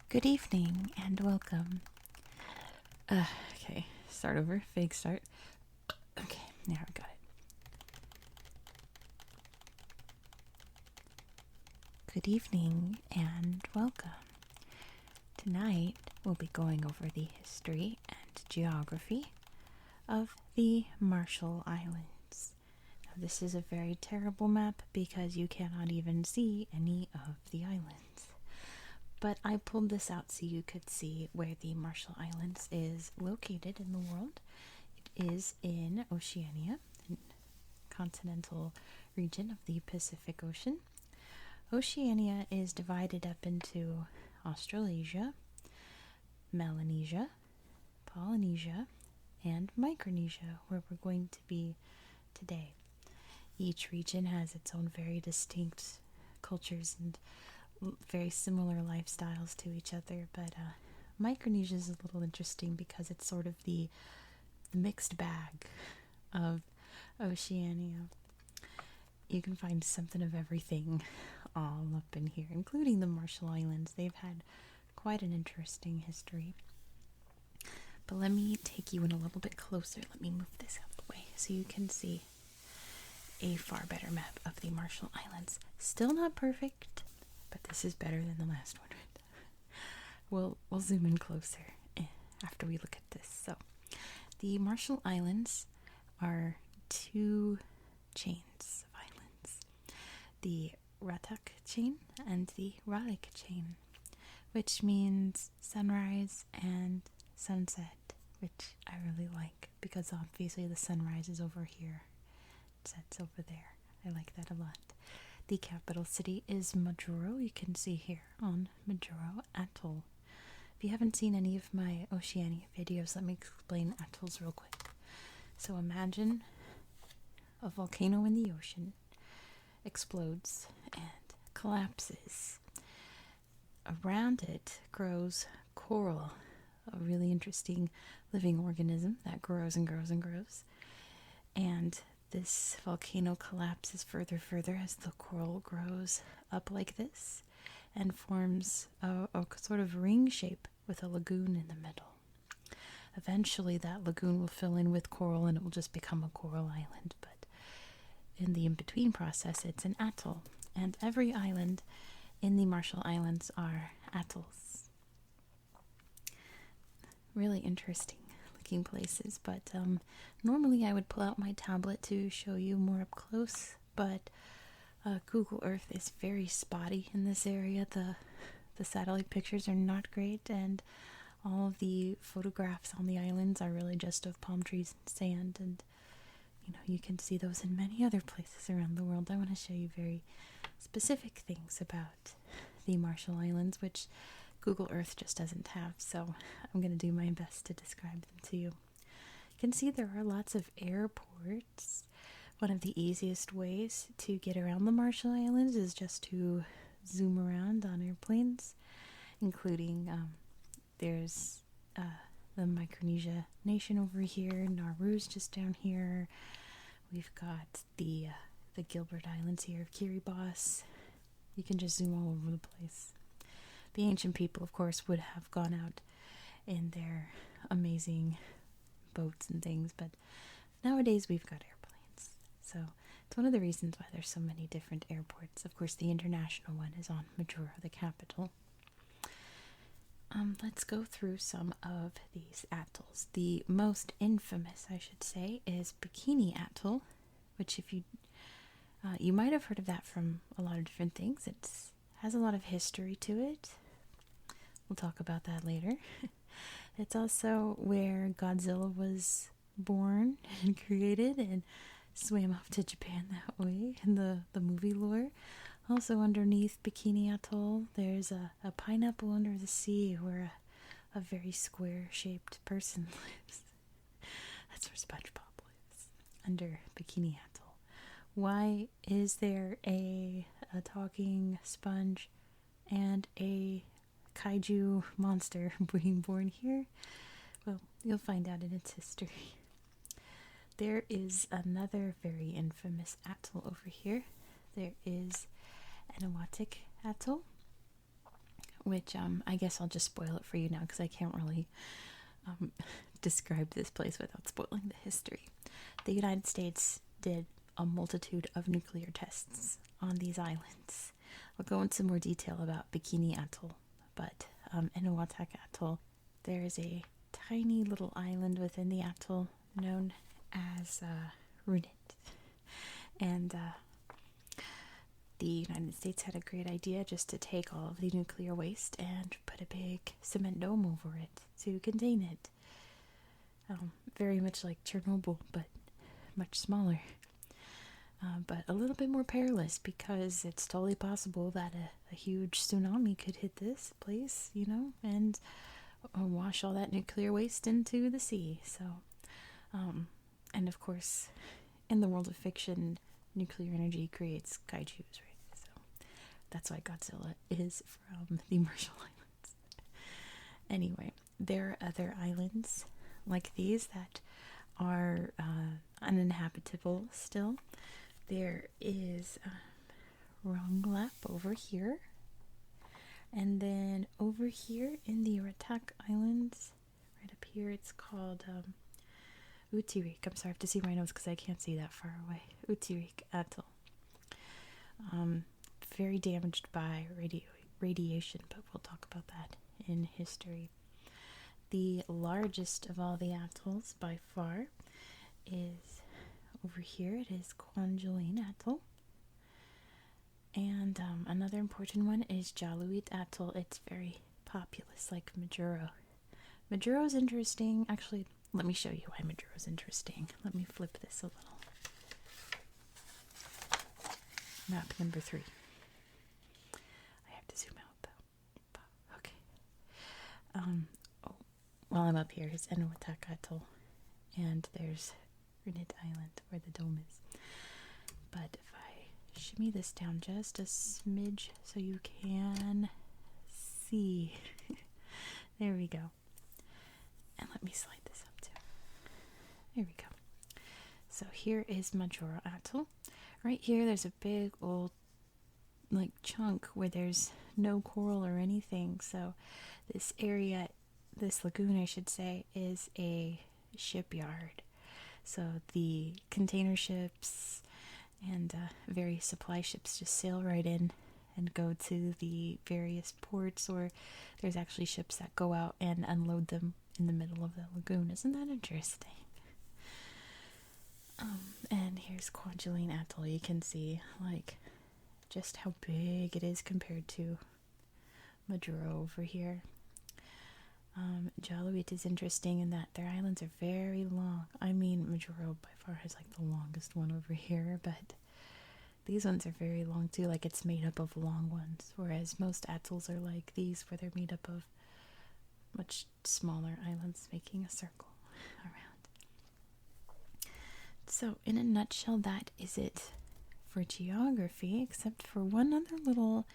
Good evening and welcome. Okay, start over. Fake start. Okay, now I got it. Good evening and welcome. Tonight we'll be going over the history and geography of the Marshall Islands. Now, this is a very terrible map because you cannot even see any of the islands. But I pulled this out so you could see where the Marshall Islands is located in the world. It is in Oceania, a continental region of the Pacific Ocean. Oceania is divided up into Australasia, Melanesia, Polynesia, and Micronesia, where we're going to be today. Each region has its own very distinct cultures and very similar lifestyles to each other, but Micronesia is a little interesting because it's sort of the mixed bag of Oceania. You can find something of everything all up in here, including the Marshall Islands. They've had quite an interesting history. But let me take you in a little bit closer. Let me move this out of the way so you can see a far better map of the Marshall Islands. Still not perfect, but this is better than the last one, right? We'll zoom in closer after we look at this. So, the Marshall Islands are two chains of islands. The Ratak chain and the Ralik chain, which means sunrise and sunset, which I really like because obviously the sunrise is over here, it sets over there. I like that a lot. The capital city is Majuro. You can see here on Majuro Atoll. If you haven't seen any of my Oceania videos, let me explain atolls real quick. So imagine a volcano in the ocean explodes and collapses. Around it grows coral, a really interesting living organism that grows and grows and grows. And this volcano collapses further as the coral grows up like this and forms a sort of ring shape with a lagoon in the middle. Eventually that lagoon will fill in with coral and it will just become a coral island, but in the in-between process it's an atoll, and every island in the Marshall Islands are atolls. Really interesting places, but normally I would pull out my tablet to show you more up close, but Google Earth is very spotty in this area. The satellite pictures are not great, and all of the photographs on the islands are really just of palm trees and sand, and you can see those in many other places around the world. I want to show you very specific things about the Marshall Islands, which Google Earth just doesn't have, so I'm going to do my best to describe them to you. You can see there are lots of airports. One of the easiest ways to get around the Marshall Islands is just to zoom around on airplanes, including there's the Micronesia nation over here, Nauru's just down here. We've got the Gilbert Islands here of Kiribati. You can just zoom all over the place. The ancient people, of course, would have gone out in their amazing boats and things, but nowadays we've got airplanes. So it's one of the reasons why there's so many different airports. Of course, the international one is on Majuro, the capital. Let's go through some of these atolls. The most infamous, I should say, is Bikini Atoll, which if you might have heard of that from a lot of different things. It has a lot of history to it. We'll talk about that later. It's also where Godzilla was born and created and swam off to Japan that way in the movie lore. Also underneath Bikini Atoll, there's a pineapple under the sea where a very square-shaped person lives. That's where SpongeBob lives, under Bikini Atoll. Why is there a talking sponge and a kaiju monster being born here? Well, you'll find out in its history. There is another very infamous atoll over here. There is Anawatik Atoll, which I guess I'll just spoil it for you now because I can't really describe this place without spoiling the history. The United States did a multitude of nuclear tests on these islands. I'll go into more detail about Bikini Atoll, but in Atoll, there is a tiny little island within the atoll known as Runit. And the United States had a great idea just to take all of the nuclear waste and put a big cement dome over it to contain it. Very much like Chernobyl, but much smaller. But a little bit more perilous because it's totally possible that a huge tsunami could hit this place, and wash all that nuclear waste into the sea. So, and of course, in the world of fiction, nuclear energy creates kaijus, right? So that's why Godzilla is from the Marshall Islands. Anyway, there are other islands like these that are uninhabitable still. There is Ronglap over here. And then over here in the Ratak Islands, right up here, it's called Utirik. I'm sorry, I have to see my nose because I can't see that far away. Utirik Atoll. Very damaged by radiation, but we'll talk about that in history. The largest of all the atolls by far is over here. It is Kwajalein Atoll. And another important one is Jaluit Atoll. It's very populous, like Majuro. Majuro is interesting. Actually, let me show you why Majuro is interesting. Let me flip this a little. Map number 3. I have to zoom out, though. Okay. While I'm up here is Enowatak Atoll. And there's Runit Island, where the dome is. But if I shimmy this down just a smidge so you can see. There we go. And let me slide this up too. There we go. So here is Majuro Atoll. Right here there's a big old chunk where there's no coral or anything. So this area, this lagoon I should say, is a shipyard. So the container ships and various supply ships just sail right in and go to the various ports, or there's actually ships that go out and unload them in the middle of the lagoon. Isn't that interesting? And here's Kwajalein Atoll. You can see just how big it is compared to Majuro over here. Jaluit is interesting in that their islands are very long. I mean, Majuro by far has the longest one over here, but these ones are very long too. It's made up of long ones, whereas most atolls are like these, where they're made up of much smaller islands making a circle around. So, in a nutshell, that is it for geography, except for one other little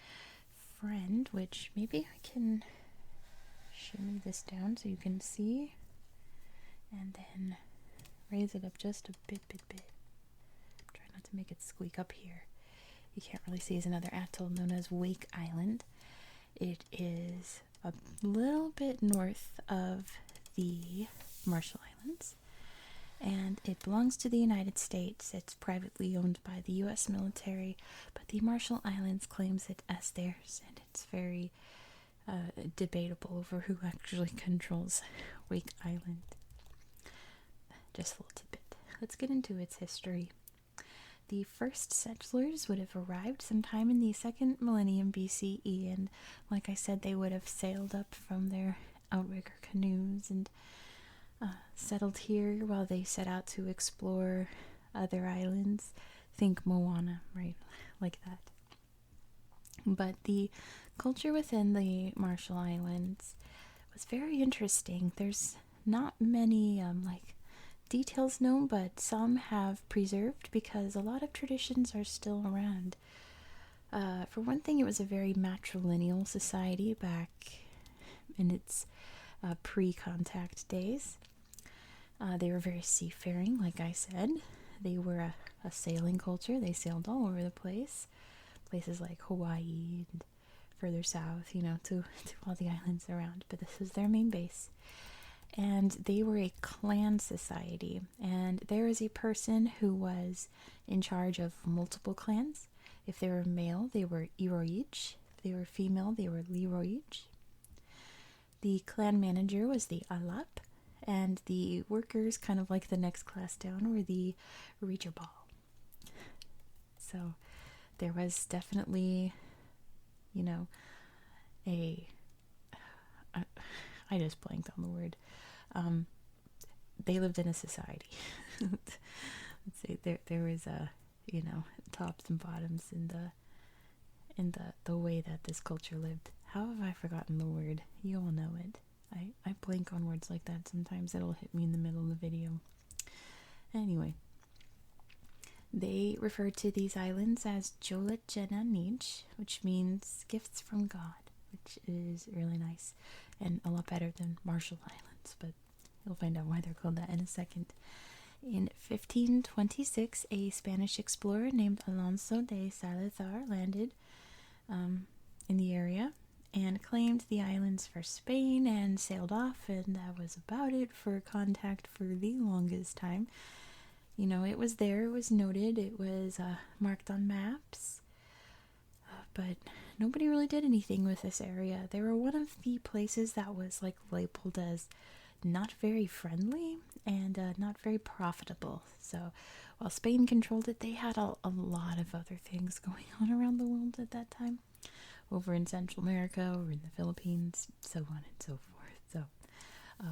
friend, which maybe I can shimmy this down so you can see, and then raise it up just a bit. Try not to make it squeak up here. You can't really see. Is another atoll known as Wake Island. It is a little bit north of the Marshall Islands, and it belongs to the United States. It's privately owned by the U.S. military, but the Marshall Islands claims it as theirs, and it's very debatable over who actually controls Wake Island. Just a little tidbit. Let's get into its history. The first settlers would have arrived sometime in the 2nd millennium BCE, and like I said, they would have sailed up from their outrigger canoes and settled here while they set out to explore other islands. Think Moana, right? Like that. But the culture within the Marshall Islands was very interesting. There's not many details known, but some have preserved because a lot of traditions are still around. For one thing, it was a very matrilineal society back in its pre-contact days. They were very seafaring, like I said. They were a sailing culture. They sailed all over the place. Places like Hawaii and further south, to all the islands around. But this was their main base. And they were a clan society. And there is a person who was in charge of multiple clans. If they were male, they were Iroich. If they were female, they were Liroich. The clan manager was the Alap. And the workers, kind of like the next class down, were the Reacherball. So there was definitely, I just blanked on the word. They lived in a society. Let's say there was a, tops and bottoms in the way that this culture lived. How have I forgotten the word? You all know it. I blank on words like that sometimes. It'll hit me in the middle of the video. Anyway, they refer to these islands as Jola Jena Nij, which means gifts from God, which is really nice and a lot better than Marshall Islands, but you'll find out why they're called that in a second. In 1526, a Spanish explorer named Alonso de Salazar landed in the area and claimed the islands for Spain and sailed off, and that was about it for contact for the longest time. It was there, it was noted, it was marked on maps, but nobody really did anything with this area. They were one of the places that was labeled as not very friendly and not very profitable. So while Spain controlled it, they had a lot of other things going on around the world at that time. Over in Central America, over in the Philippines, so on and so forth. So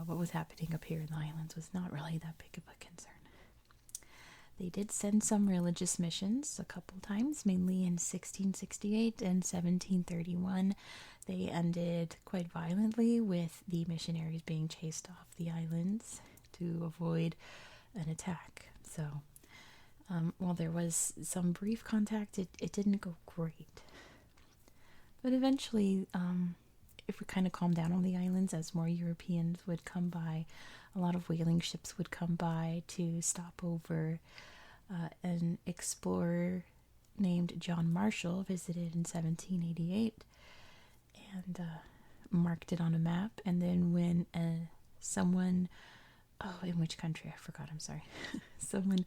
what was happening up here in the islands was not really that big of a concern. They did send some religious missions a couple times, mainly in 1668 and 1731. They ended quite violently with the missionaries being chased off the islands to avoid an attack. So while there was some brief contact, it didn't go great. But eventually, if we kind of calmed down on the islands as more Europeans would come by, a lot of whaling ships would come by to stop over. An explorer named John Marshall visited in 1788 and marked it on a map. And then when someone, in which country? I forgot, I'm sorry. Someone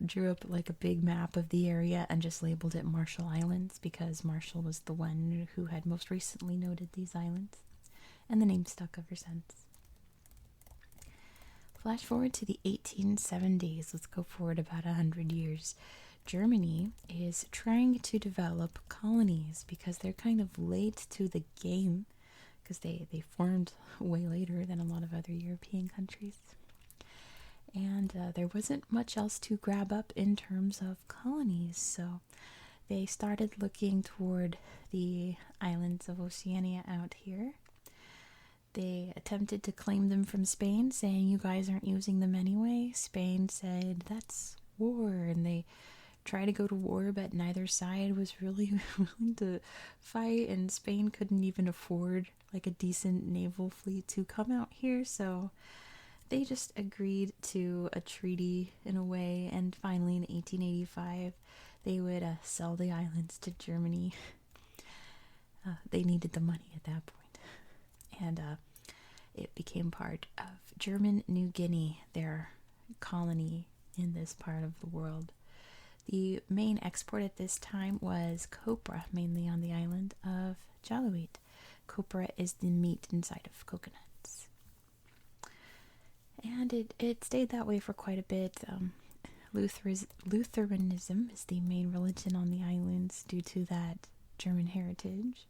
drew up a big map of the area and just labeled it Marshall Islands because Marshall was the one who had most recently noted these islands. And the name stuck ever since. Flash forward to the 1870s. Let's go forward about 100 years. Germany is trying to develop colonies because they're kind of late to the game because they formed way later than a lot of other European countries. And there wasn't much else to grab up in terms of colonies, so they started looking toward the islands of Oceania out here. They attempted to claim them from Spain, saying you guys aren't using them anyway. Spain said that's war, and they tried to go to war, but neither side was really willing to fight, and Spain couldn't even afford a decent naval fleet to come out here, so they just agreed to a treaty in a way, and finally in 1885 they would sell the islands to Germany. They needed the money at that point. And it became part of German New Guinea, their colony in this part of the world. The main export at this time was copra, mainly on the island of Jaluit. Copra is the meat inside of coconuts. And it stayed that way for quite a bit. Lutheranism is the main religion on the islands due to that German heritage.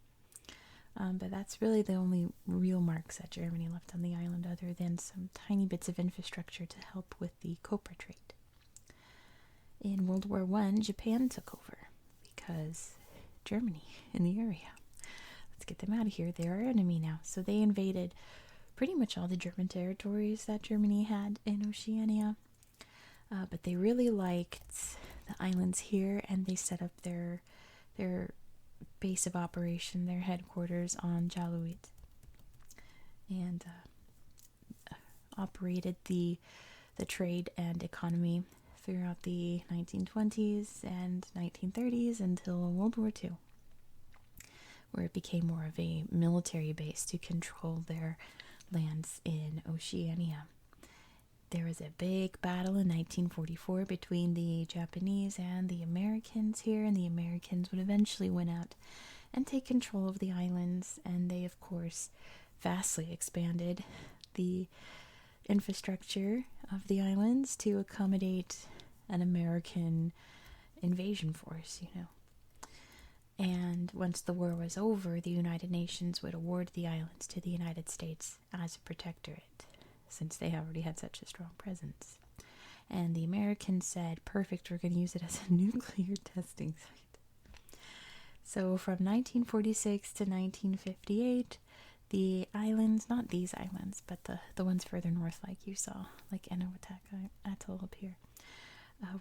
But that's really the only real marks that Germany left on the island, other than some tiny bits of infrastructure to help with the copra trade. In World War I, Japan took over because Germany in the area. Let's get them out of here. They're our enemy now. So they invaded pretty much all the German territories that Germany had in Oceania. But they really liked the islands here, and they set up their base of operation, their headquarters on Jaluit, and operated the trade and economy throughout the 1920s and 1930s until World War II, where it became more of a military base to control their lands in Oceania. There was a big battle in 1944 between the Japanese and the Americans here, and the Americans would eventually win out and take control of the islands, and they, of course, vastly expanded the infrastructure of the islands to accommodate an American invasion force, And once the war was over, the United Nations would award the islands to the United States as a protectorate, since they already had such a strong presence. And the Americans said, perfect, we're going to use it as a nuclear testing site. So from 1946 to 1958, the islands, not these islands, but the ones further north like you saw, like Atoll up here,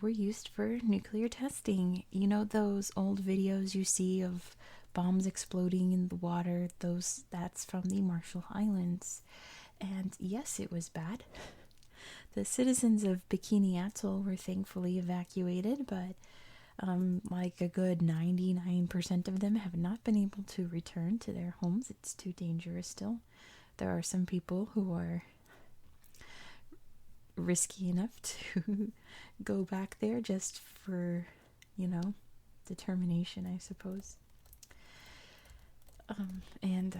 were used for nuclear testing. You know those old videos you see of bombs exploding in the water? That's from the Marshall Islands. And yes, it was bad. The citizens of Bikini Atoll were thankfully evacuated, but like a good 99% of them have not been able to return to their homes. It's too dangerous still. There are some people who are risky enough to go back there just for, determination, I suppose. And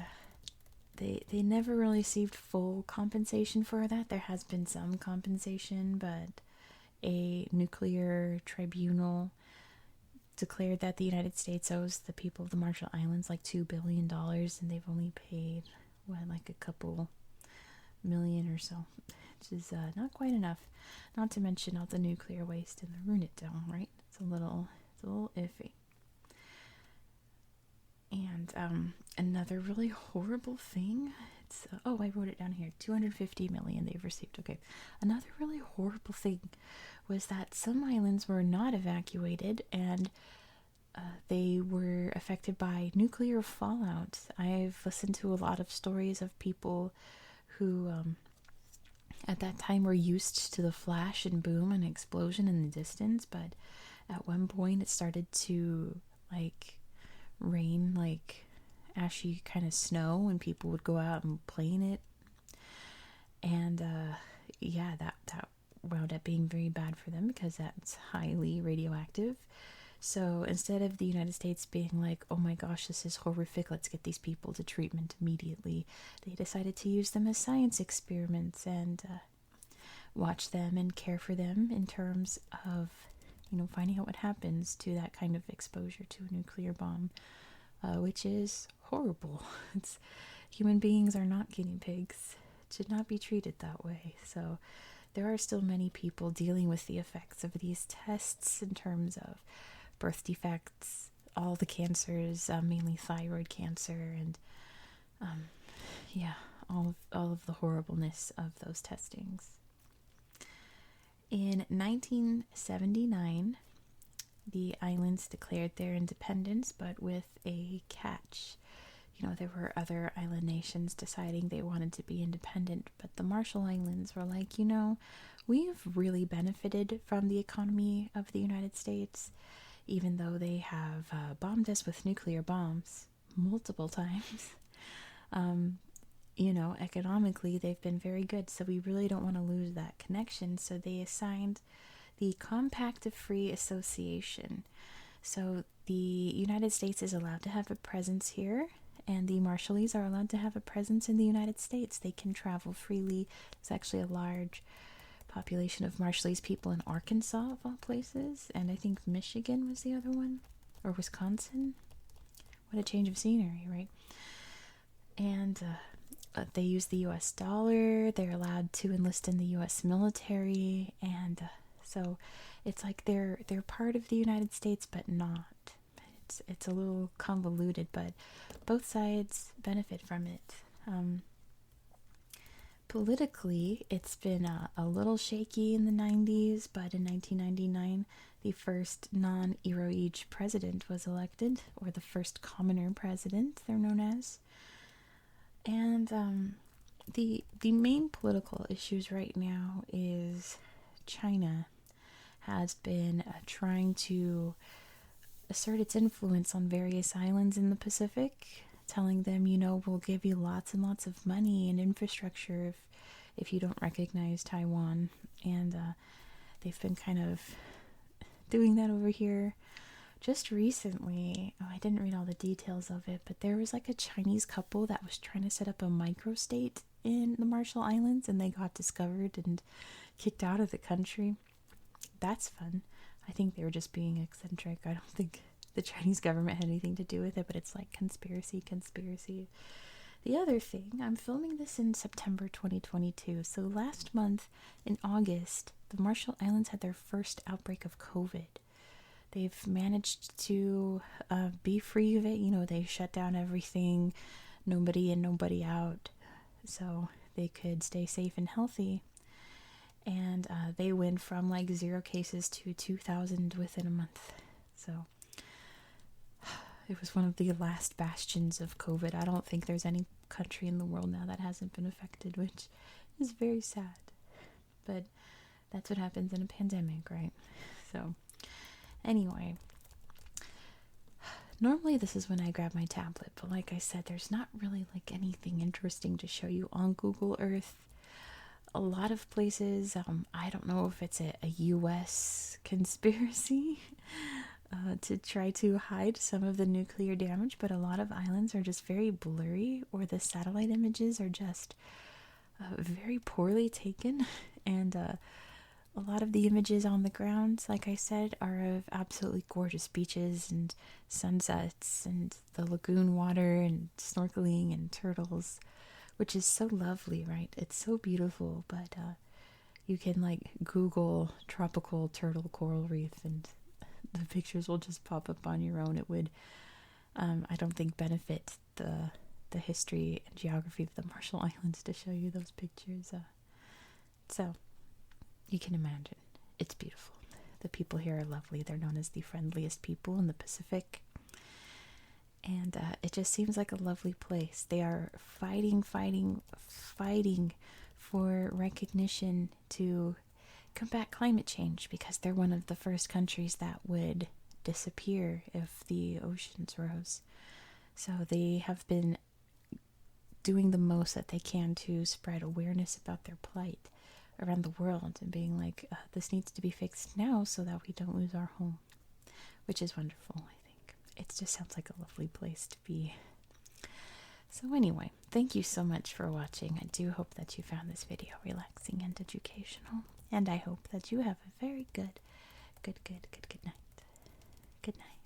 they never really received full compensation for that. There has been some compensation, but a nuclear tribunal declared that the United States owes the people of the Marshall Islands like $2 billion, and they've only paid, like a couple million or so, which is not quite enough. Not to mention all the nuclear waste and the ruin it down, right? It's a little iffy. And another really horrible thing, it's I wrote it down here, 250 million they've received. Okay, another really horrible thing was that some islands were not evacuated, and they were affected by nuclear fallout. I've listened to a lot of stories of people who at that time were used to the flash and boom and explosion in the distance, but at one point it started to rain ashy kind of snow, and people would go out and play in it. And that wound up being very bad for them because that's highly radioactive. So instead of the United States being like, oh my gosh, this is horrific, let's get these people to treatment immediately, they decided to use them as science experiments and watch them and care for them in terms of, finding out what happens to that kind of exposure to a nuclear bomb, which is horrible. Human beings are not guinea pigs. It should not be treated that way. So there are still many people dealing with the effects of these tests in terms of birth defects, all the cancers, mainly thyroid cancer, and all of the horribleness of those testings. In 1979, the islands declared their independence, but with a catch. There were other island nations deciding they wanted to be independent, but the Marshall Islands were like, we've really benefited from the economy of the United States, even though they have bombed us with nuclear bombs multiple times. Economically, they've been very good, so we really don't want to lose that connection. So they assigned the Compact of Free Association. So the United States is allowed to have a presence here, and the Marshallese are allowed to have a presence in the United States. They can travel freely. There's actually a large population of Marshallese people in Arkansas, of all places, and I think Michigan was the other one, or Wisconsin. What a change of scenery, right? And they use the U.S. dollar. They're allowed to enlist in the U.S. military, and so it's like they're part of the United States, but not. It's a little convoluted, but both sides benefit from it. Politically, it's been a little shaky in the 90s, but in 1999, the first non-Euro-age president was elected, or the first commoner president, they're known as. And the main political issues right now is China has been trying to assert its influence on various islands in the Pacific, telling them, you know, we'll give you lots and lots of money and infrastructure if you don't recognize Taiwan. And they've been kind of doing that over here. Just recently, I didn't read all the details of it, but there was like a Chinese couple that was trying to set up a microstate in the Marshall Islands, and they got discovered and kicked out of the country. That's fun. I think they were just being eccentric. I don't think the Chinese government had anything to do with it, but it's like conspiracy. The other thing, I'm filming this in September 2022, so last month in August, the Marshall Islands had their first outbreak of COVID. They've managed to be free of it. You know, they shut down everything, nobody in, nobody out, so they could stay safe and healthy. And they went from like 0 cases to 2,000 within a month. So it was one of the last bastions of COVID. I don't think there's any country in the world now that hasn't been affected, which is very sad. But that's what happens in a pandemic, right? So anyway, normally this is when I grab my tablet, but like I said, there's not really like anything interesting to show you on Google Earth. A lot of places, I don't know if it's a US conspiracy to try to hide some of the nuclear damage, but a lot of islands are just very blurry, or the satellite images are just very poorly taken, and a lot of the images on the ground, like I said, are of absolutely gorgeous beaches and sunsets and the lagoon water and snorkeling and turtles, which is so lovely, right? It's so beautiful, but you can like Google tropical turtle coral reef and the pictures will just pop up on your own. It would, I don't think, benefit the history and geography of the Marshall Islands to show you those pictures. So you can imagine, it's beautiful. The people here are lovely. They're known as the friendliest people in the Pacific. And it just seems like a lovely place. They are fighting for recognition to combat climate change, because they're one of the first countries that would disappear if the oceans rose. So they have been doing the most that they can to spread awareness about their plight around the world, and being like, this needs to be fixed now so that we don't lose our home, which is wonderful, I think. It just sounds like a lovely place to be. So anyway, thank you so much for watching. I do hope that you found this video relaxing and educational, and I hope that you have a very good night. Good night.